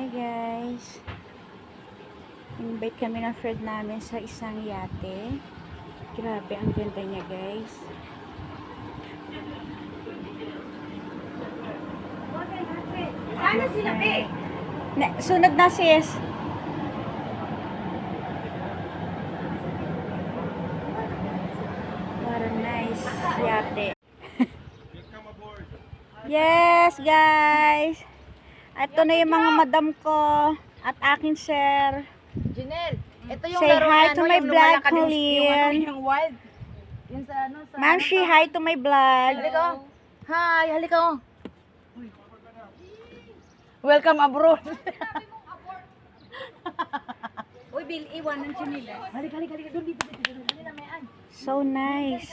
Hi guys. Invite kami ng friend namin sa isang yate. Grabe, ang ganda niya guys. Sana sila, be. Sunod na sis. What a nice yate. Yes guys. Ito na yung mga madam ko at aking sir. Janelle, ito yung Say laro hi na, to my yung vlog, lumalakad yung, Colleen. yung wild. Yung sa ano, sa... Ma'am, say hi to my vlog. Halika oh. Hi, halika oh. Welcome abroad. Uy, Bill, iwan ng Janelle. Halika. Doon dito. Dali na, mayan. So nice.